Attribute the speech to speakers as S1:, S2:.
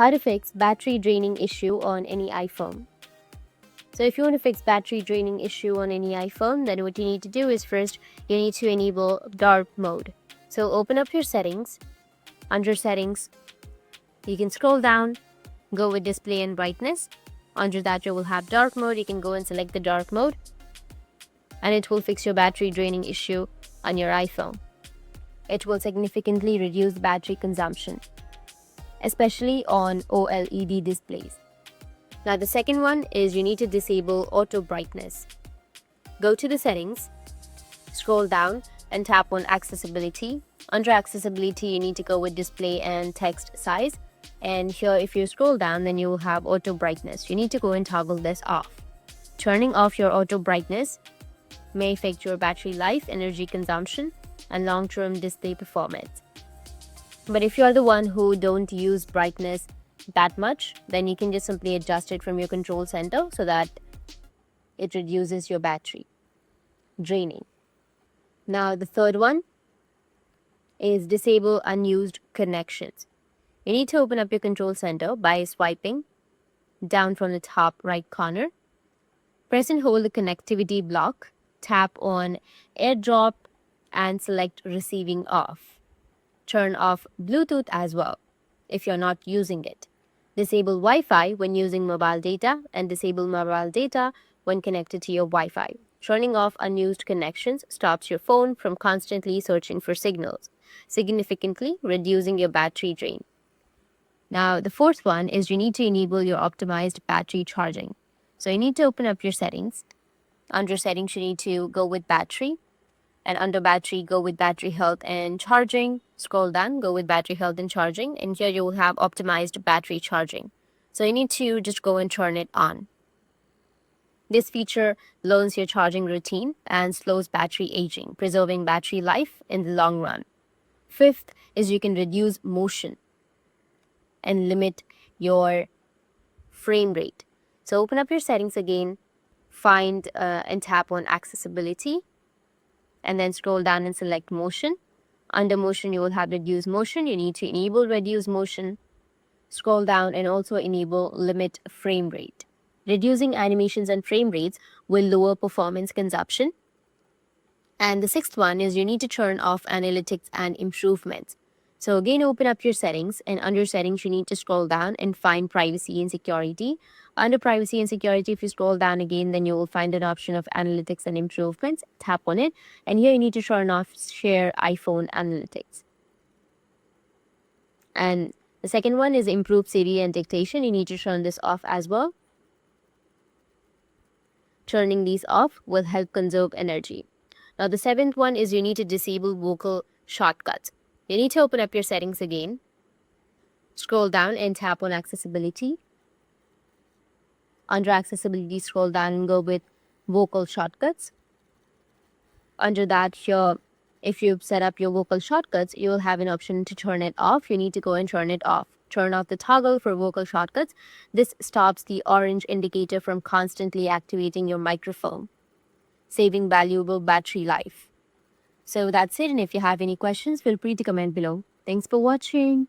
S1: How to fix battery draining issue on any iPhone. So if you want to fix battery draining issue on any iPhone, then what you need to do is first you need to enable dark mode. So open up your settings. Under settings, you can scroll down, go with display and brightness. Under that you will have dark mode. You can go and select the dark mode and it will fix your battery draining issue on your iPhone. It will significantly reduce battery consumption, especially on OLED displays. Now the second one is you need to disable auto brightness. Go to the settings, scroll down and tap on accessibility. Under accessibility, you need to go with display and text size. And here if you scroll down, then you will have auto brightness. You need to go and toggle this off. Turning off your auto brightness may affect your battery life, energy consumption, and long-term display performance. But if you're the one who don't use brightness that much, then you can just simply adjust it from your control center so that it reduces your battery draining. Now the third one is disable unused connections. You need to open up your control center by swiping down from the top right corner. Press and hold the connectivity block, tap on AirDrop and select receiving off. Turn off Bluetooth as well if you're not using it. Disable Wi-Fi when using mobile data and disable mobile data when connected to your Wi-Fi. Turning off unused connections stops your phone from constantly searching for signals, significantly reducing your battery drain. Now, the fourth one is you need to enable your optimized battery charging. So you need to open up your settings. Under settings, you need to go with battery. And under battery, go with battery health and charging. Scroll down, go with battery health and charging. And here you will have optimized battery charging. So you need to just go and turn it on. This feature learns your charging routine and slows battery aging, preserving battery life in the long run. Fifth is you can reduce motion and limit your frame rate. So open up your settings again, find and tap on accessibility, and then scroll down and select motion. Under motion, you will have reduce motion. You need to enable reduce motion. Scroll down and also enable limit frame rate. Reducing animations and frame rates will lower performance consumption. And the sixth one is you need to turn off analytics and improvements. So again, open up your settings, and under settings, you need to scroll down and find privacy and security. Under privacy and security, if you scroll down again, then you will find an option of analytics and improvements. Tap on it. And here you need to turn off share iPhone analytics. And the second one is improve Siri and dictation. You need to turn this off as well. Turning these off will help conserve energy. Now the seventh one is you need to disable vocal shortcuts. You need to open up your settings again. Scroll down and tap on accessibility. Under accessibility, scroll down and go with vocal shortcuts. Under that, here, if you've set up your vocal shortcuts, you will have an option to turn it off. You need to go and turn it off. Turn off the toggle for vocal shortcuts. This stops the orange indicator from constantly activating your microphone, saving valuable battery life. So that's it, and if you have any questions, feel free to comment below. Thanks for watching.